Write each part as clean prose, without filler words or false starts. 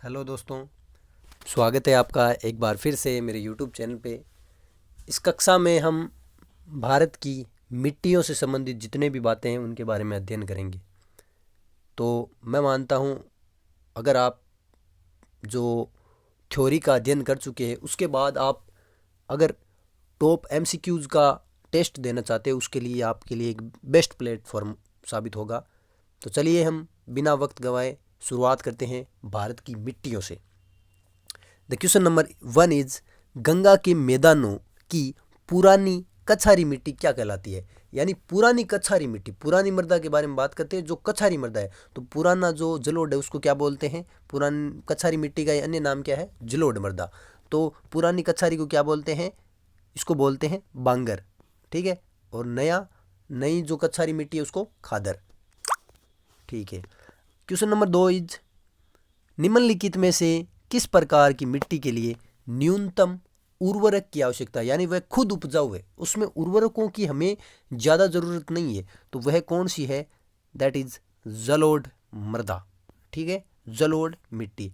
Hello दोस्तों, स्वागत है आपका एक बार फिर से मेरे यूट्यूब चैनल पे। इस कक्षा में हम भारत की मिट्टियों से संबंधित जितने भी बातें हैं उनके बारे में अध्ययन करेंगे। तो मैं मानता हूँ अगर आप जो थ्योरी का अध्ययन कर चुके हैं उसके बाद आप अगर टॉप एमसीक्यूज़ का टेस्ट देना चाहते हैं उसके लिए आपके लिए एक बेस्ट प्लेटफॉर्म साबित होगा। तो चलिए हम बिना वक्त गंवाए शुरुआत करते हैं भारत की मिट्टियों से। The question number 1 is Ganga के मैदानों की पुरानी कछारी मिट्टी क्या कहलाती है। यानी पुरानी कछारी मिट्टी, पुरानी मृदा के बारे में बात करते हैं। जो कछारी मृदा है तो पुराना जो जलोढ़ है उसको क्या बोलते हैं? पुरानी कछारी मिट्टी का अन्य नाम क्या है? जलोढ़ मृदा। तो पुरानी कछारी को क्या बोलते हैं? इसको बोलते हैं बांगर। ठीक है। और नई जो कछारी मिट्टी है उसको खादर। ठीक है। क्वेश्चन नंबर 2 इज निम्नलिखित में से किस प्रकार की मिट्टी के लिए न्यूनतम उर्वरक की आवश्यकता है, यानी वह खुद उपजाऊ है, उसमें उर्वरकों की हमें ज़्यादा ज़रूरत नहीं है, तो वह कौन सी है? दैट इज जलोढ़ मृदा। ठीक है, जलोढ़ मिट्टी।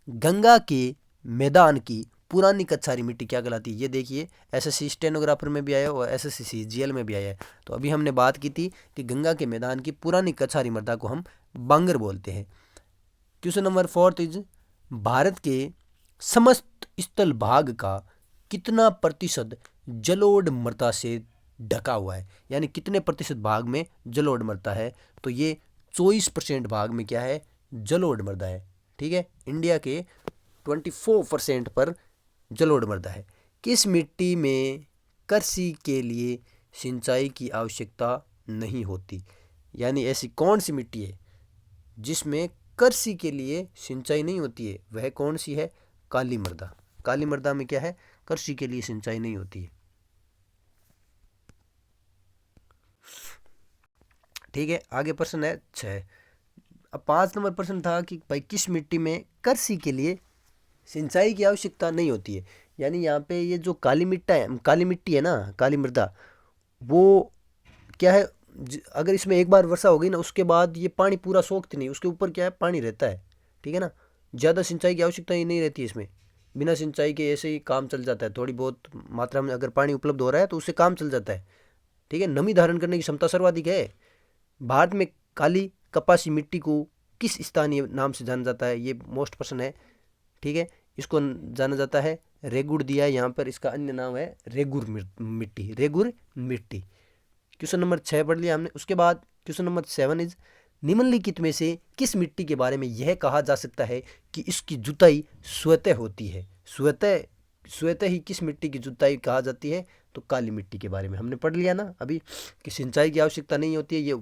गंगा के मैदान की पुरानी कछारी मिट्टी क्या कहलाती है? ये देखिए, एसएससी स्टेनोग्राफर में भी आया और एसएससी सीजीएल में भी आया है। तो अभी हमने बात की थी कि गंगा के मैदान की पुरानी कछारी मृदा को हम बांगर बोलते हैं। क्वेश्चन नंबर 4 इज भारत के समस्त स्थल भाग का कितना प्रतिशत जलोढ़ मृदा से ढका हुआ है? यानी कितने प्रतिशत भाग में जलोढ़ मृदा है? तो ये 24% भाग में क्या है? जलोढ़ मृदा है। ठीक है, इंडिया के 24% पर जलोढ़ मृदा है। किस मिट्टी में कृषि के लिए सिंचाई की आवश्यकता नहीं होती? यानी ऐसी कौन सी मिट्टी है जिसमें कृषि के लिए सिंचाई नहीं होती है? वह कौन सी है? काली मृदा। काली मृदा में क्या है? कृषि के लिए सिंचाई नहीं होती है। ठीक है, आगे प्रश्न है 6। अब 5 नंबर प्रश्न था कि भाई किस मिट्टी में कृषि के लिए सिंचाई की आवश्यकता नहीं होती है? यानी यहाँ पे ये जो काली मिट्टी है ना, काली मृदा, वो क्या है? अगर इसमें एक बार वर्षा हो गई ना उसके बाद ये पानी पूरा सोखती नहीं, उसके ऊपर क्या है? पानी रहता है। ठीक है ना, ज़्यादा सिंचाई की आवश्यकता ही नहीं रहती है इसमें। बिना सिंचाई के ऐसे ही काम चल जाता है। थोड़ी बहुत मात्रा में अगर पानी उपलब्ध हो रहा है तो उससे काम चल जाता है। ठीक है, नमी धारण करने की क्षमता सर्वाधिक है। भारत में काली कपासी मिट्टी को किस स्थानीय नाम से जाना जाता है? ये मोस्ट प्रश्न है। ठीक है, इसको जाना जाता है रेगुड़ दिया है यहाँ पर, इसका अन्य नाम है रेगुर मिट्टी, रेगुर मिट्टी। क्वेश्चन नंबर 6 पढ़ लिया हमने। उसके बाद क्वेश्चन नंबर 7 इज निम्नलिखित में से किस मिट्टी के बारे में यह कहा जा सकता है कि इसकी जुताई स्वतः होती है? स्वतः स्वतः ही किस मिट्टी की जुताई कहा जाती है? तो काली मिट्टी के बारे में हमने पढ़ लिया ना अभी कि सिंचाई की आवश्यकता नहीं होती है।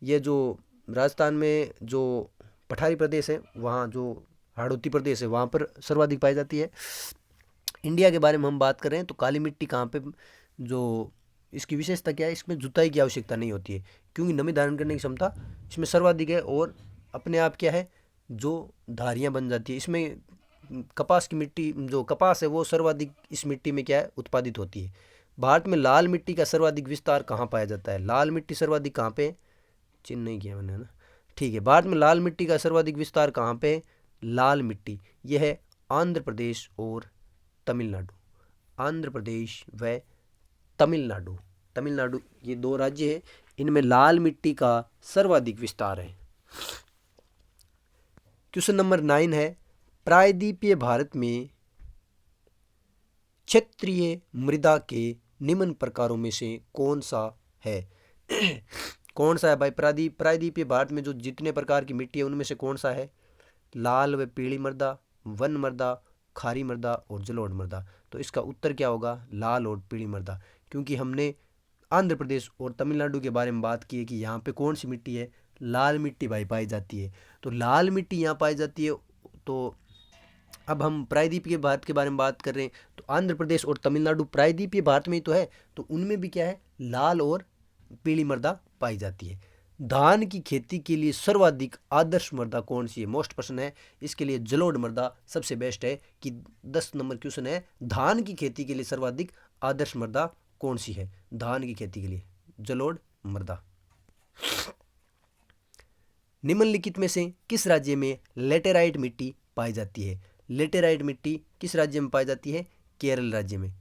ये जो राजस्थान में जो पठारी प्रदेश है, वहाँ जो हाड़ौती प्रदेश है, वहाँ पर सर्वाधिक पाई जाती है। इंडिया के बारे में हम बात करें तो काली मिट्टी कहाँ पे, जो इसकी विशेषता क्या है? इसमें जुताई की आवश्यकता नहीं होती है क्योंकि नमी धारण करने की क्षमता इसमें सर्वाधिक है और अपने आप क्या है? जो धारियाँ बन जाती है इसमें। कपास की मिट्टी, जो कपास है वो सर्वाधिक इस मिट्टी में क्या है? उत्पादित होती है। भारत में लाल मिट्टी का सर्वाधिक विस्तार कहाँ पाया जाता है? लाल मिट्टी सर्वाधिक कहाँ पे? चिन्ह नहीं किया मैंने ना। ठीक है, भारत में लाल मिट्टी का सर्वाधिक विस्तार कहाँ पे है? लाल मिट्टी यह है आंध्र प्रदेश और तमिलनाडु। आंध्र प्रदेश व तमिलनाडु, तमिलनाडु ये दो राज्य हैं, इनमें लाल मिट्टी का सर्वाधिक विस्तार है। क्वेश्चन नंबर 9 है प्रायद्वीपीय भारत में क्षेत्रीय मृदा के निम्न प्रकारों में से कौन सा है? कौन सा है भाई? प्रायद्वीपीय भारत में जो जितने प्रकार की मिट्टी है उनमें से कौन सा है? लाल व पीली मृदा, वन मृदा, खारी मृदा और जलोढ़ मृदा। तो इसका उत्तर क्या होगा? लाल और पीली मृदा। क्योंकि हमने आंध्र प्रदेश और तमिलनाडु के बारे में बात की है कि यहाँ पे कौन सी मिट्टी है? लाल मिट्टी भाई पाई जाती है। तो लाल मिट्टी यहाँ पाई जाती है। तो अब हम प्रायद्वीपीय भारत के बारे में बात कर रहे हैं तो आंध्र प्रदेश और तमिलनाडु प्रायद्वीपीय भारत में ही तो है, तो उनमें भी क्या है? लाल और पीली मृदा पाई जाती है। धान की खेती के लिए सर्वाधिक आदर्श मृदा कौन सी है? मोस्ट प्रश्न है, इसके लिए जलोढ़ मृदा सबसे बेस्ट है। कि 10 नंबर क्वेश्चन है, धान की खेती के लिए सर्वाधिक आदर्श मृदा कौन सी है? धान की खेती के लिए जलोढ़ मृदा। निम्नलिखित में से किस राज्य में लेटेराइट मिट्टी पाई जाती है? लेटेराइट मिट्टी किस राज्य में पाई जाती है? केरल राज्य में।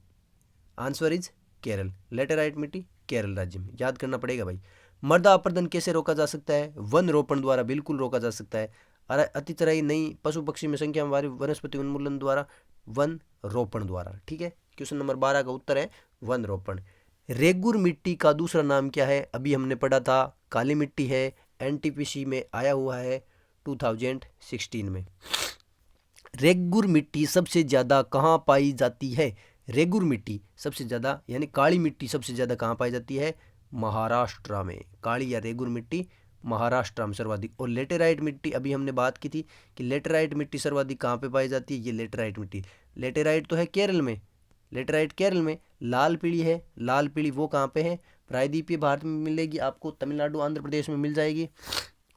Answer is Kerala. लेटेराइट मिट्टी केरल राज्य में, याद करना पड़ेगा भाई। मृदा अपरदन कैसे रोका जा सकता है? वन रोपण द्वारा बिल्कुल रोका जा सकता है। अतिचराई, नई पशु पक्षी में संख्या में वनस्पति उन्मूलन द्वारा, वन रोपण द्वारा। ठीक है, क्वेश्चन नंबर 12 का उत्तर है वन रोपण। रेगुर मिट्टी का दूसरा नाम क्या है? अभी हमने पढ़ा था, काली मिट्टी है। एनटीपीसी में आया हुआ है 2016 में। रेगुर मिट्टी सबसे ज़्यादा कहाँ पाई जाती है? रेगुर मिट्टी सबसे ज़्यादा यानी काली मिट्टी सबसे ज़्यादा कहाँ पाई जाती है? महाराष्ट्र में। काली या रेगुर मिट्टी महाराष्ट्र में सर्वाधिक। और लेटेराइट मिट्टी अभी हमने बात की थी कि लेटेराइट मिट्टी सर्वाधिक कहाँ पे पाई जाती है? ये लेटेराइट मिट्टी, लेटेराइट तो है केरल में, लेटेराइट केरल में। लाल पीली है, लाल पीली वो कहाँ पे है? प्रायद्वीपीय भारत में मिलेगी आपको, तमिलनाडु आंध्र प्रदेश में मिल जाएगी।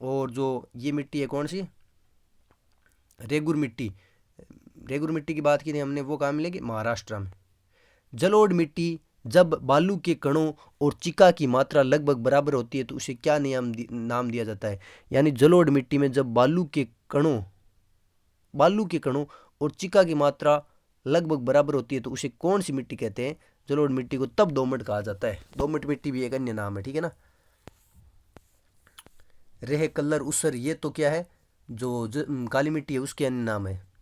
और जो ये मिट्टी है कौन सी? रेगुर मिट्टी, रेगुर मिट्टी की बात की थी हमने, वो कहाँ मिलेगी? महाराष्ट्र में। जलोढ़ मिट्टी जब बालू के कणों और चिका की मात्रा लगभग बराबर होती है तो उसे क्या नाम दिया जाता है? यानी जलोढ़ मिट्टी में जब बालू के कणों और चिका की मात्रा लगभग बराबर होती है तो उसे कौन सी मिट्टी कहते हैं? जलोढ़ मिट्टी को तब दोमट कहा जाता है। दोमट मिट्टी भी एक अन्य नाम है, ठीक है ना। रेह, कल्लर, उसर, ये तो क्या है? जो काली मिट्टी है उसके अन्य नाम है।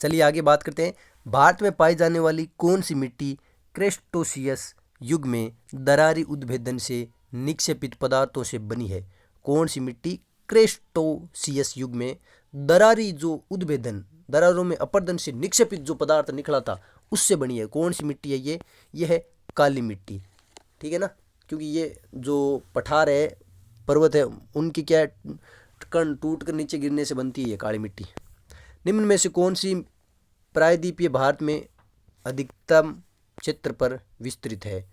चलिए आगे बात करते हैं। भारत में पाई जाने वाली कौन सी मिट्टी क्रेस्टोसियस युग में दरारी उद्भेदन से निक्षेपित पदार्थों से बनी है? कौन सी मिट्टी क्रेस्टोसियस युग में दरारी जो उद्भेदन, दरारों में अपरदन से निक्षेपित जो पदार्थ निकला था उससे बनी है? कौन सी मिट्टी है ये है काली मिट्टी, ठीक है ना। क्योंकि ये जो पठार है, पर्वत है, उनकी क्या कण टूट कर नीचे गिरने से बनती है ये काली मिट्टी। निम्न में से कौन सी प्रायद्वीपीय भारत में अधिकतम क्षेत्र पर विस्तृत है?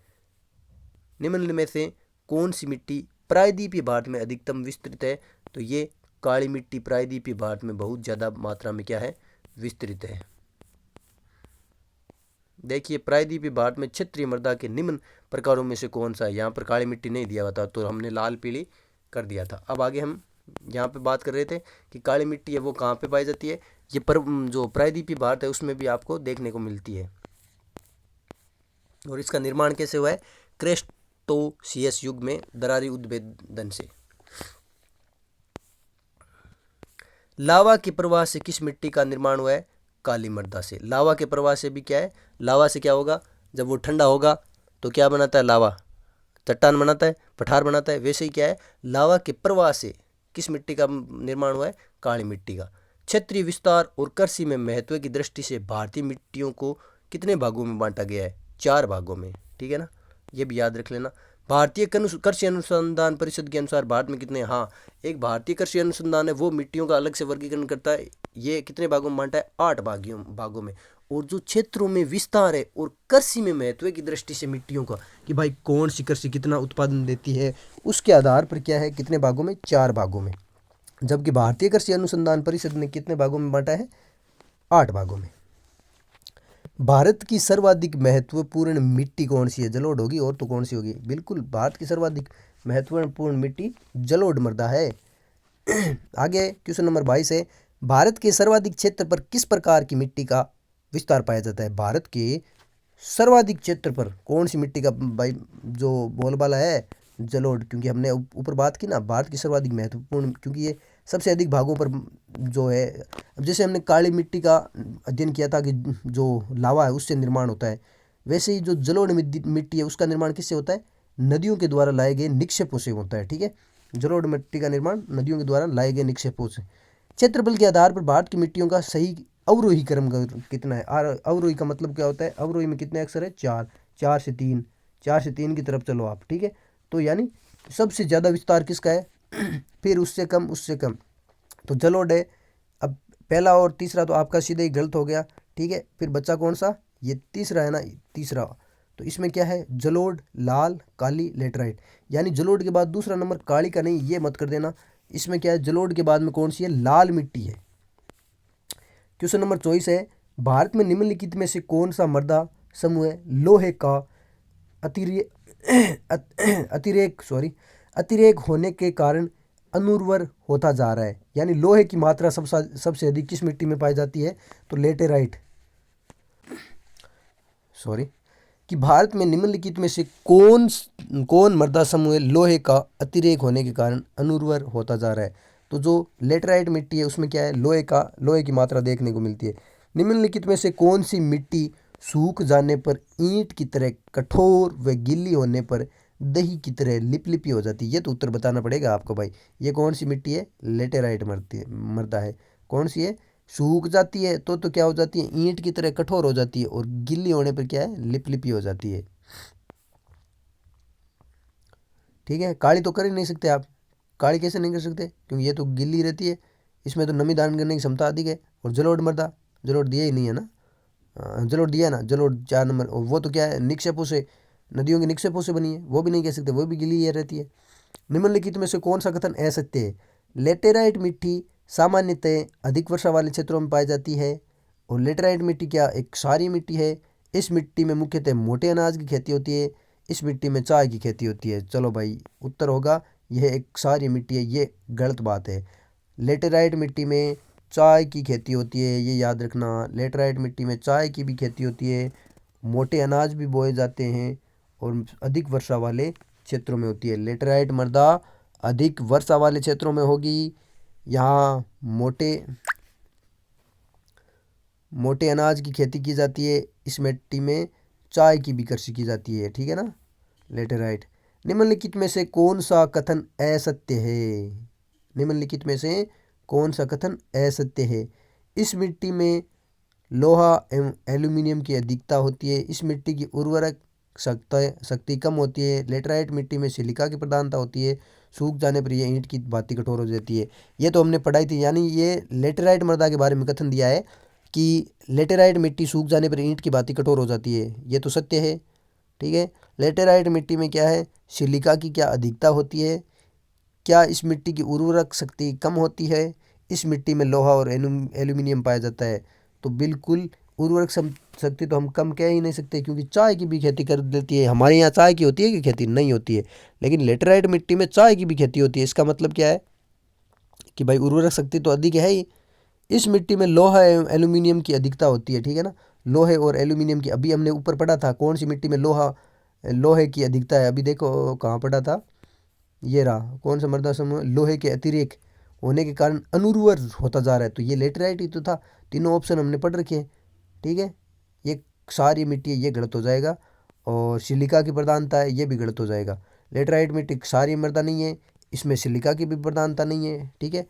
निम्न में से कौन सी मिट्टी प्रायद्वीपीय भारत में अधिकतम विस्तृत है? तो ये काली मिट्टी प्रायद्वीपीय भारत में बहुत ज़्यादा मात्रा में क्या है? विस्तृत है। देखिए, प्रायद्वीपीय भारत में क्षेत्रीय मृदा के निम्न प्रकारों में से कौन सा है? यहाँ पर काली मिट्टी नहीं दिया हुआ था तो हमने लाल पीली कर दिया था। अब आगे हम यहाँ पे बात कर रहे थे कि काली मिट्टी है वो कहाँ पे पाई जाती है? ये जो प्रायद्वीपीय भारत है उसमें भी आपको देखने को मिलती है। और इसका निर्माण कैसे हुआ है? क्रेस्टोसियस युग में दरारी उद्भेदन से। लावा के प्रवाह से किस मिट्टी का निर्माण हुआ है? काली मृदा से। लावा के प्रवाह से भी क्या है? लावा से क्या होगा? जब वो ठंडा होगा तो क्या बनाता है? लावा चट्टान बनाता है, पठार बनाता है। वैसे ही क्या है? लावा के प्रवाह से किस मिट्टी का निर्माण हुआ है? काली मिट्टी का। क्षेत्रीय विस्तार और कृषि में महत्व की दृष्टि से भारतीय मिट्टियों को कितने भागों में बांटा गया है? 4 भागों में, ठीक है ना, ये भी याद रख लेना। भारतीय कृषि अनुसंधान परिषद के अनुसार भारत में कितने? हाँ, एक भारतीय कृषि अनुसंधान है वो मिट्टियों का अलग से वर्गीकरण करता है। ये कितने भागों में बांटा है? 8 भागों में। और जो क्षेत्रों में विस्तार है और कृषि में महत्व की दृष्टि से मिट्टियों का कि भाई कौन सी कृषि कितना उत्पादन देती है, उसके आधार पर क्या है? कितने भागों में? 4 भागों में। जबकि भारतीय कृषि अनुसंधान परिषद ने कितने भागों में बांटा है? 8 भागों में। भारत की सर्वाधिक महत्वपूर्ण मिट्टी कौन सी है? जलोढ़ होगी, और तो कौन सी होगी? बिल्कुल, भारत की सर्वाधिक महत्वपूर्ण मिट्टी जलोढ़ मृदा है। आगे क्वेश्चन नंबर 22 है, भारत के सर्वाधिक क्षेत्र पर किस प्रकार की मिट्टी का विस्तार पाया जाता है? भारत के सर्वाधिक क्षेत्र पर कौन सी मिट्टी का भाई जो बोलबाला है? जलोढ़। क्योंकि हमने ऊपर बात की ना, भारत की सर्वाधिक महत्वपूर्ण, क्योंकि ये सबसे अधिक भागों पर जो है। अब जैसे हमने काली मिट्टी का अध्ययन किया था कि जो लावा है उससे निर्माण होता है, वैसे ही जो जलोढ़ मिट्टी है उसका निर्माण किससे होता है? नदियों के द्वारा लाए गए निक्षेपों से होता है, ठीक है। जलोढ़ मिट्टी का निर्माण नदियों के द्वारा लाए गए निक्षेपों से। क्षेत्रफल के आधार पर भारत की मिट्टियों का सही अवरोही क्रम कितना है? अवरोही का मतलब क्या होता है? अवरोही में कितने अक्षर है? 4, 4 से 3, 4 से 3 की तरफ चलो आप, ठीक है। तो यानी सबसे ज़्यादा विस्तार किसका है? फिर उससे कम, उससे कम तो जलोढ़ है। अब पहला और तीसरा तो आपका सीधे ही गलत हो गया, ठीक है। फिर बच्चा कौन सा? ये तीसरा है ना, तीसरा। तो इसमें क्या है? जलोढ़, लाल, काली, लेटराइट। यानी जलोढ़ के बाद दूसरा नंबर काली का नहीं, ये मत कर देना। इसमें क्या है? जलोढ़ के बाद में कौन सी है? लाल मिट्टी है। क्वेश्चन नंबर 24 है, भारत में निम्नलिखित में से कौन सा मृदा समूह है लोहे का अतिरेक होने के कारण अनुर्वर होता जा रहा है। यानी लोहे की मात्रा सबसे अधिक किस मिट्टी में पाई जाती है, तो लेटेराइट कि भारत में निम्नलिखित में से कौन मृदा समूह लोहे का अतिरेक होने के कारण अनुर्वर होता जा रहा है। तो जो लेटेराइट मिट्टी है उसमें क्या है, लोहे की मात्रा देखने को मिलती है। निम्नलिखित में से कौन सी मिट्टी सूख जाने पर ईंट की तरह कठोर व गीली होने पर दही की तरह लिपलिपी हो जाती है। ये तो उत्तर बताना पड़ेगा आपको भाई। ये कौन सी मिट्टी है, लेटेराइट मृदा है। कौन सी है, सूख जाती है तो क्या हो जाती है, ईंट की तरह कठोर हो जाती है, और गिल्ली होने पर क्या है, लिपलिपी हो जाती है। ठीक है, काली तो कर ही नहीं सकते आप। काली कैसे नहीं कर सकते, क्योंकि ये तो गिल्ली रहती है, इसमें तो नमी धारण करने की क्षमता अधिक है। और जलोढ़ मृदा, जलोढ़ दिया ही नहीं है ना, जलोढ़ दिया ना, जलोढ़ 4 नंबर, और वो तो क्या है, निक्षेपों से, नदियों के निक्षेपों से बनी है, वो भी नहीं कह सकते, वो भी गिल्ली रहती है। निम्नलिखित में से कौन सा कथन असत्य है। लेटेराइट मिट्टी सामान्यतः अधिक वर्षा वाले क्षेत्रों में पाई जाती है। और लेटेराइट मिट्टी क्या एक क्षारीय मिट्टी है। इस मिट्टी में मुख्यतः मोटे अनाज की खेती होती है। इस मिट्टी में चाय की खेती होती है। चलो भाई, उत्तर होगा यह एक क्षारीय मिट्टी है, ये गलत बात है। लेटेराइट मिट्टी में चाय की खेती होती है, ये याद रखना। लेटेराइट मिट्टी में चाय की भी खेती होती है, मोटे अनाज भी बोए जाते हैं, और अधिक वर्षा वाले क्षेत्रों में होती है। लेटेराइट मृदा अधिक वर्षा वाले क्षेत्रों में होगी। यहाँ मोटे अनाज की खेती की जाती है। इस मिट्टी में चाय की भी कृषि की जाती है। ठीक है ना, लेटेराइट। निम्नलिखित में से कौन सा कथन असत्य है। निम्नलिखित में से कौन सा कथन असत्य है। इस मिट्टी में लोहा एवं एल्यूमिनियम की अधिकता होती है। इस मिट्टी की उर्वरक शक्ति कम होती है। लेटेराइट मिट्टी में सिलिका की प्रधानता होती है। सूख जाने पर यह ईंट की भांति कठोर हो जाती है। ये तो हमने पढ़ाई थी। यानी ये लेटेराइट मृदा के बारे में कथन दिया है कि लेटेराइट मिट्टी सूख जाने पर ईंट की भांति कठोर हो जाती है। ये तो सत्य है। ठीक है, लेटेराइट मिट्टी में क्या है, सिलिका की क्या अधिकता होती है। क्या इस मिट्टी की उर्वरक शक्ति कम होती है। इस मिट्टी में लोहा और एल्यूमिनियम पाया जाता है। तो बिल्कुल उर्वरक शक्ति तो हम कम कह ही नहीं सकते, क्योंकि चाय की भी खेती कर देती है। हमारे यहाँ चाय की होती है कि खेती नहीं होती है, लेकिन लेटेराइट मिट्टी में चाय की भी खेती होती है। इसका मतलब क्या है कि भाई उर्वरक शक्ति तो अधिक है ही। इस मिट्टी में लोहा एवं एल्यूमिनियम की अधिकता होती है। ठीक है ना, लोहे और एल्यूमिनियम की, अभी हमने ऊपर पढ़ा था कौन सी मिट्टी में लोहे की अधिकता है। अभी देखो कहाँ पढ़ा था, ये रहा, कौन सा मृदा समूह, लोहे के अतिरेक होने के कारण अनुर्वर होता जा रहा है। तो ये लेटेराइट ही तो था। तीनों ऑप्शन हमने पढ़ रखे हैं। ठीक है, ये सारी मिट्टी है, ये गलत हो जाएगा। और सिलिका की प्रधानता है, ये भी गलत हो जाएगा। लेटेराइट मिट्टी सारी मृदा नहीं है, इसमें सिलिका की भी प्रधानता नहीं है। ठीक है,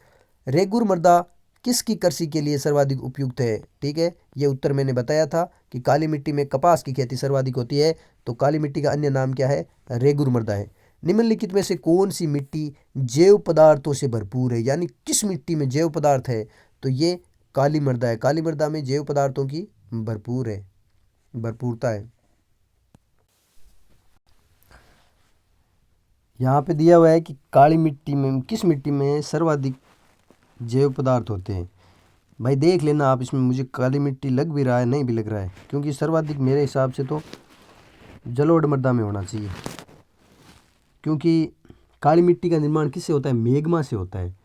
रेगुर मृदा किसकी कृषि के लिए सर्वाधिक उपयुक्त है। ठीक है, ये उत्तर मैंने बताया था कि काली मिट्टी में कपास की खेती सर्वाधिक होती है। तो काली मिट्टी का अन्य नाम क्या है, रेगुर मृदा है। निम्नलिखित में से कौन सी मिट्टी जैव पदार्थों से भरपूर है। यानी किस मिट्टी में जैव पदार्थ है, तो ये काली मृदा है। काली मृदा में जैव पदार्थों की भरपूरता है। यहाँ पे दिया हुआ है कि काली मिट्टी में, किस मिट्टी में सर्वाधिक जैव पदार्थ होते हैं। भाई देख लेना आप, इसमें मुझे काली मिट्टी लग भी रहा है, नहीं भी लग रहा है, क्योंकि सर्वाधिक मेरे हिसाब से तो जलोढ़ मृदा में होना चाहिए। क्योंकि काली मिट्टी का निर्माण किससे होता है, मैग्मा से होता है।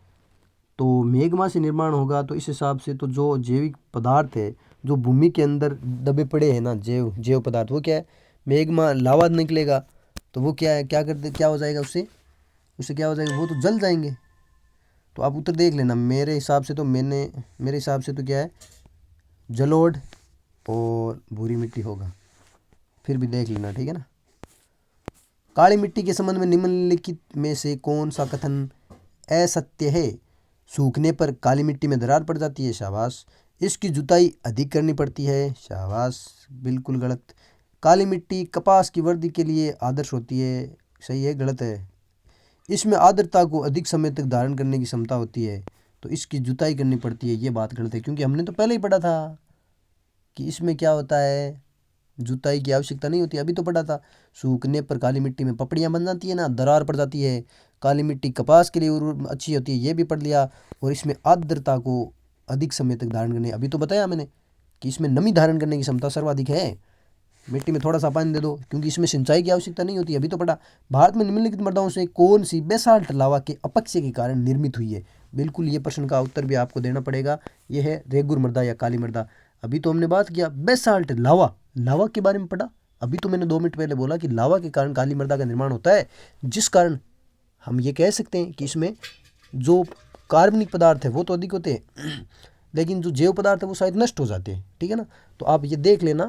तो मैग्मा से निर्माण होगा, तो इस हिसाब से तो जो जैविक पदार्थ है, जो भूमि के अंदर दबे पड़े हैं ना, जैव पदार्थ, वो क्या है, मैग्मा, लावा निकलेगा। तो वो क्या है, क्या हो जाएगा उससे उससे क्या हो जाएगा, वो तो जल जाएंगे। तो आप उत्तर देख लेना। मेरे हिसाब से तो क्या है, जलोढ़ और भूरी मिट्टी होगा। फिर भी देख लेना, ठीक है ना। काली मिट्टी के संबंध में निम्नलिखित में से कौन सा कथन असत्य है। सूखने पर काली मिट्टी में दरार पड़ जाती है, शाबाश। इसकी जुताई अधिक करनी पड़ती है, शाबाश, बिल्कुल गलत। काली मिट्टी कपास की वृद्धि के लिए आदर्श होती है, सही है, गलत है। इसमें आर्द्रता को अधिक समय तक धारण करने की क्षमता होती है, तो इसकी जुताई करनी पड़ती है, ये बात गलत है। क्योंकि हमने तो पहले ही पढ़ा था कि इसमें क्या होता है, जुताई की आवश्यकता नहीं होती। अभी तो पढ़ा था, सूखने पर काली मिट्टी में पपड़ियाँ बन जाती है ना, दरार पड़ जाती है। काली मिट्टी कपास के लिए अच्छी होती है, ये भी पढ़ लिया। और इसमें आर्द्रता को अधिक समय तक धारण करने, अभी तो बताया मैंने कि इसमें नमी धारण करने की क्षमता सर्वाधिक है। मिट्टी में थोड़ा सा पानी दे दो, क्योंकि इसमें सिंचाई की आवश्यकता नहीं होती। अभी तो पढ़ा, भारत में निम्नलिखित मृदाओं से कौन सी बेसाल्ट लावा के अपक्षय के कारण निर्मित हुई है। बिल्कुल ये प्रश्न का उत्तर भी आपको देना पड़ेगा। ये है रेगुर मृदा या काली मृदा। अभी तो हमने बात किया बेसाल्ट लावा, लावा के बारे में पढ़ा। अभी तो मैंने 2 मिनट पहले बोला कि लावा के कारण काली मृदा का निर्माण होता है, जिस कारण हम ये कह सकते हैं कि इसमें जो कार्बनिक पदार्थ है वो तो अधिक होते हैं, लेकिन जो जैव पदार्थ है वो शायद नष्ट हो जाते हैं। ठीक है ना। तो आप ये देख लेना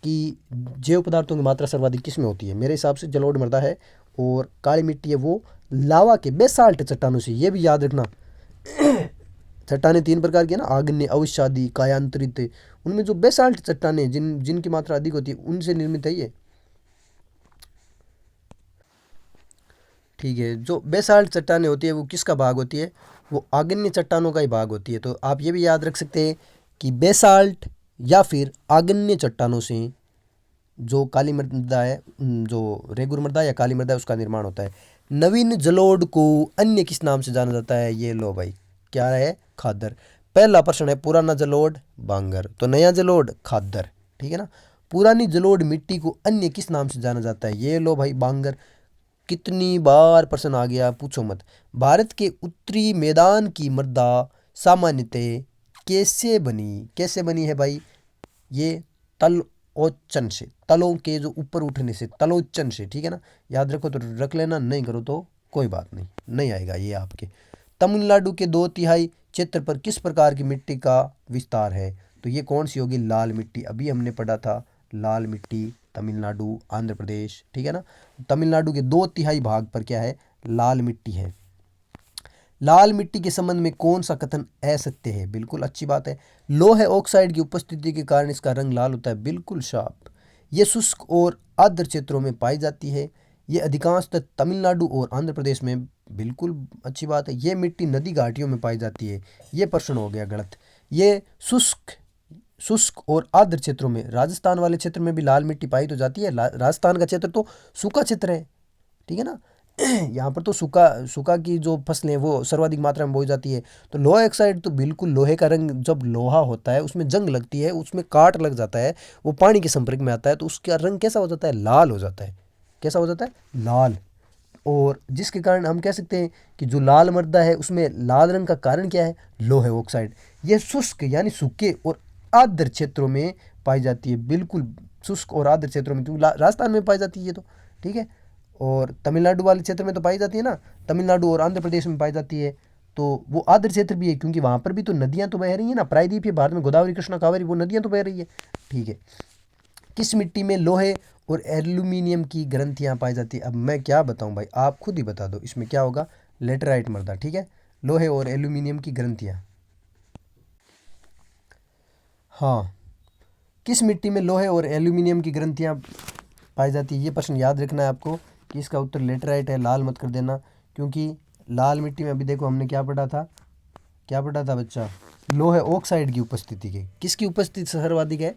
कि जैव पदार्थों की मात्रा सर्वाधिक किस में होती है। मेरे हिसाब से जलोढ़ मृदा है, और काली मिट्टी है वो लावा के बेसाल्ट चट्टानों से। ये भी याद रखना, चट्टानें 3 प्रकार की है ना, आग्नेय, अवसादी, कायांतरित। उनमें जो बेसाल्ट चट्टानें जिनकी मात्रा अधिक होती है उनसे निर्मित है ये। ठीक है, जो बेसाल्ट चट्टानें होती है वो किसका भाग होती है, वो आग्नेय चट्टानों का ही भाग होती है। तो आप ये भी याद रख सकते हैं कि बेसाल्ट या फिर आग्नेय चट्टानों से जो काली मृदा है, जो रेगुर मृदा या काली मृदा है, उसका निर्माण होता है। नवीन जलोढ़ को अन्य किस नाम से जाना जाता है, ये लो भाई क्या है, खादर। पहला प्रश्न है पुराना जलोढ़ बांगर, तो नया जलोढ़ खादर। ठीक है ना। पुरानी जलोढ़ मिट्टी को अन्य किस नाम से जाना जाता है, ये लो भाई बांगर। कितनी बार प्रश्न आ गया पूछो मत। भारत के उत्तरी मैदान की मृदा सामान्यतः कैसे बनी है भाई, ये तलोचन से, तलों के जो ऊपर उठने से, तलोचन से। ठीक है ना। याद रखो तो रख लेना, नहीं करो तो कोई बात नहीं, नहीं आएगा ये आपके। तमिलनाडु के 2/3 क्षेत्र पर किस प्रकार की मिट्टी का विस्तार है, तो ये कौन सी होगी, लाल मिट्टी। अभी हमने पढ़ा था लाल मिट्टी तमिलनाडु, आंध्र प्रदेश। ठीक है ना। तमिलनाडु के 2/3 भाग पर क्या है, लाल मिट्टी है। लाल मिट्टी के संबंध में कौन सा कथन असत्य है, बिल्कुल अच्छी बात है। लोहे ऑक्साइड की उपस्थिति के कारण इसका रंग लाल होता है, बिल्कुल साफ। ये शुष्क और आर्द्र क्षेत्रों में पाई जाती है। ये अधिकांशतः तमिलनाडु और आंध्र प्रदेश में, बिल्कुल अच्छी बात है। ये मिट्टी नदी घाटियों में पाई जाती है, ये प्रश्न हो गया गलत। ये शुष्क और आर्द्र क्षेत्रों में, राजस्थान वाले क्षेत्र में भी लाल मिट्टी पाई तो जाती है। राजस्थान का क्षेत्र तो सूखा क्षेत्र है। ठीक है ना। यहाँ पर तो सूखा की जो फसलें हैं वो सर्वाधिक मात्रा में बोई जाती है। तो लोहा ऑक्साइड तो बिल्कुल, लोहे का रंग, जब लोहा होता है उसमें जंग लगती है, उसमें काट लग जाता है, वो पानी के संपर्क में आता है तो उसका रंग कैसा हो जाता है, लाल हो जाता है। कैसा हो जाता है, लाल। और जिसके कारण हम कह सकते हैं कि जो लाल मृदा है उसमें लाल रंग का कारण क्या है, लोहे ऑक्साइड। यह शुष्क यानी सूखे और आर्द्र क्षेत्रों में पाई जाती है, बिल्कुल शुष्क और आर्द्र क्षेत्रों में, क्योंकि राजस्थान में पाई जाती है ये तो। ठीक है। और तमिलनाडु वाले क्षेत्र में तो पाई जाती है ना, तमिलनाडु और आंध्र प्रदेश में पाई जाती है। तो वो आर्द्र क्षेत्र भी है, क्योंकि वहाँ पर भी तो नदियाँ तो बह रही हैं ना, प्रायद्वीपीय भारत में गोदावरी, कृष्णा, कावेरी, वो नदियाँ तो बह रही है। ठीक है। किस मिट्टी में लोहे और एल्यूमिनियम की ग्रंथियाँ पाई जाती है, अब मैं क्या बताऊँ भाई, आप खुद ही बता दो इसमें क्या होगा, लेटराइट मृदा। ठीक है, लोहे और एल्यूमिनियम की ग्रंथियाँ। हाँ, किस मिट्टी में लोहे और एल्यूमिनियम की ग्रंथियाँ पाई जाती है, ये प्रश्न याद रखना है आपको कि इसका उत्तर लेटराइट है, लाल मत कर देना। क्योंकि लाल मिट्टी में अभी देखो हमने क्या पढ़ा था, क्या पढ़ा था बच्चा, लोहे ऑक्साइड की उपस्थिति के, किसकी उपस्थिति सर्वाधिक है,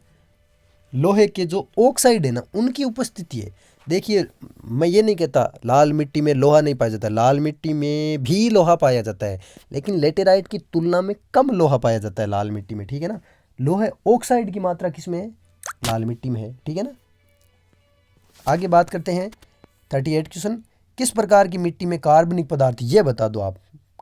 लोहे के जो ऑक्साइड है ना उनकी उपस्थिति है। देखिए मैं ये नहीं कहता लाल मिट्टी में लोहा नहीं पाया जाता, लाल मिट्टी में भी लोहा पाया जाता है, लेकिन लेटेराइट की तुलना में कम लोहा पाया जाता है लाल मिट्टी में। ठीक है ना। लोहे ऑक्साइड की मात्रा किस में है, लाल मिट्टी में है। ठीक है ना। आगे बात करते हैं 38 क्वेश्चन, किस प्रकार की मिट्टी में कार्बनिक पदार्थ, ये बता दो आप,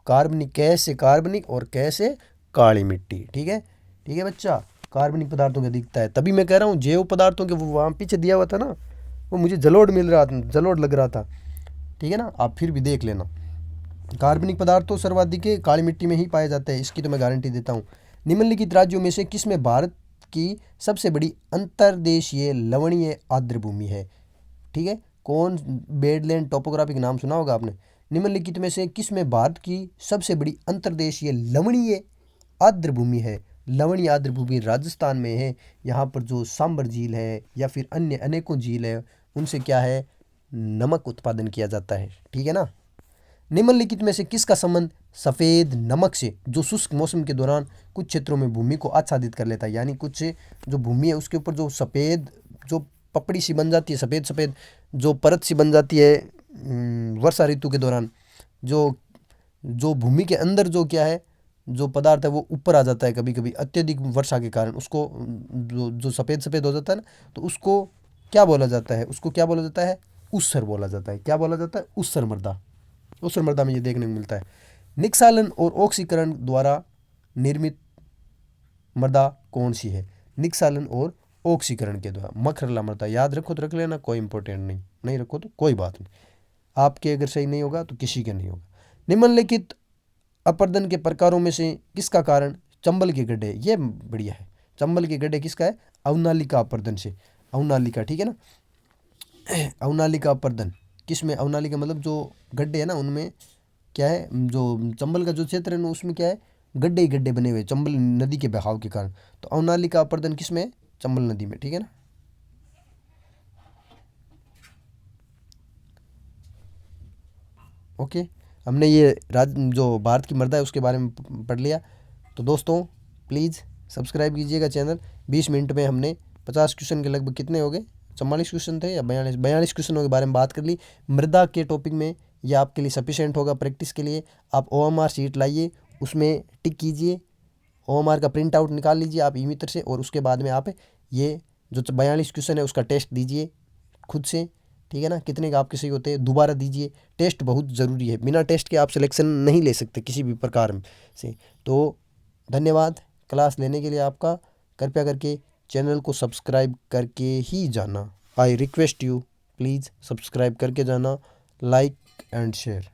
कार्बनिक, कैसे कार्बनिक और कैसे काली मिट्टी। ठीक है। ठीक है बच्चा, कार्बनिक पदार्थों का दिखता है, तभी मैं कह रहा हूँ जैव पदार्थों के, वो वहाँ पीछे दिया हुआ था ना, वो मुझे जलोढ़ मिल रहा था, जलोढ़ लग रहा था। ठीक है ना। आप फिर भी देख लेना, कार्बनिक पदार्थ तो सर्वाधिक काली मिट्टी में ही पाए जाते हैं, इसकी तो मैं गारंटी देता हूँ। निम्नलिखित राज्यों में से किस में भारत की सबसे बड़ी अंतर्देशीय लवणीय आर्द्र भूमि है। ठीक है। कौन, बेडलैंड टोपोग्राफी का नाम सुना होगा आपने। निम्नलिखित में से किस में भारत की सबसे बड़ी अंतर्देशीय लवणीय आर्द्र भूमि है। लवणीय आर्द्र भूमि राजस्थान में है। यहाँ पर जो सांबर झील है या फिर अन्य अनेकों झील है, उनसे क्या है, नमक उत्पादन किया जाता है। ठीक है ना। निम्नलिखित में से किसका संबंध सफ़ेद नमक से, जो शुष्क मौसम के दौरान कुछ क्षेत्रों में भूमि को आच्छादित कर लेता है, यानी कुछ जो भूमि है उसके ऊपर जो सफ़ेद, जो पपड़ी सी बन जाती है, सफ़ेद सफ़ेद जो परत सी बन जाती है वर्षा ऋतु के दौरान, जो जो भूमि के अंदर जो क्या है, जो पदार्थ है वो ऊपर आ जाता है कभी कभी अत्यधिक वर्षा के कारण, उसको जो जो सफ़ेद सफ़ेद हो जाता है ना, तो उसको क्या बोला जाता है, उसको क्या बोला जाता है, ऊसर बोला जाता है। क्या बोला जाता है, ऊसर मृदा। ऊसर मृदा में ये देखने को मिलता है। निक्सालन और ऑक्सीकरण द्वारा निर्मित मृदा कौन सी है, निक्सालन और ऑक्सीकरण के द्वारा। मखरला मृदा, याद रखो तो रख लेना, कोई इंपॉर्टेंट नहीं, नहीं रखो तो कोई बात नहीं, आपके अगर सही नहीं होगा तो किसी का नहीं होगा। निम्नलिखित अपर्दन के प्रकारों में से किसका कारण चंबल के गड्ढे, ये बढ़िया है। चंबल के गड्ढे किसका है, अवनालिका अपर्दन से। अवनालिका, ठीक है ना। अवनालिका अपर्दन किस में, अवनालिका मतलब जो गड्ढे है ना उनमें क्या है, जो चंबल का जो क्षेत्र है ना उसमें क्या है, गड्ढे ही गड्ढे बने हुए चंबल नदी के बहाव के कारण। तो अवनालिका अपर्दन किस में है, चंबल नदी में, ठीक है ना। ओके, हमने ये जो भारत की मृदा है उसके बारे में पढ़ लिया। तो दोस्तों प्लीज़ सब्सक्राइब कीजिएगा चैनल। 20 मिनट में हमने 50 क्वेश्चन के लगभग कितने हो गए, 44 क्वेश्चन थे या 42 क्वेश्चनों के बारे में बात कर ली मृदा के टॉपिक में। यह आपके लिए सफिशेंट होगा प्रैक्टिस के लिए। आप OMR शीट लाइए, उसमें टिक कीजिए, OMR का प्रिंट आउट निकाल लीजिए आप ई मित्र से, और उसके बाद में आप ये जो 42 क्वेश्चन है उसका टेस्ट दीजिए खुद से, ठीक है ना। कितने का आपके सही होते हैं दोबारा दीजिए। टेस्ट बहुत ज़रूरी है, बिना टेस्ट के आप सिलेक्शन नहीं ले सकते किसी भी प्रकार से। तो धन्यवाद क्लास लेने के लिए आपका। कृपया करके चैनल को सब्सक्राइब करके ही जाना। I request you, please subscribe करके जाना, लाइक एंड शेयर।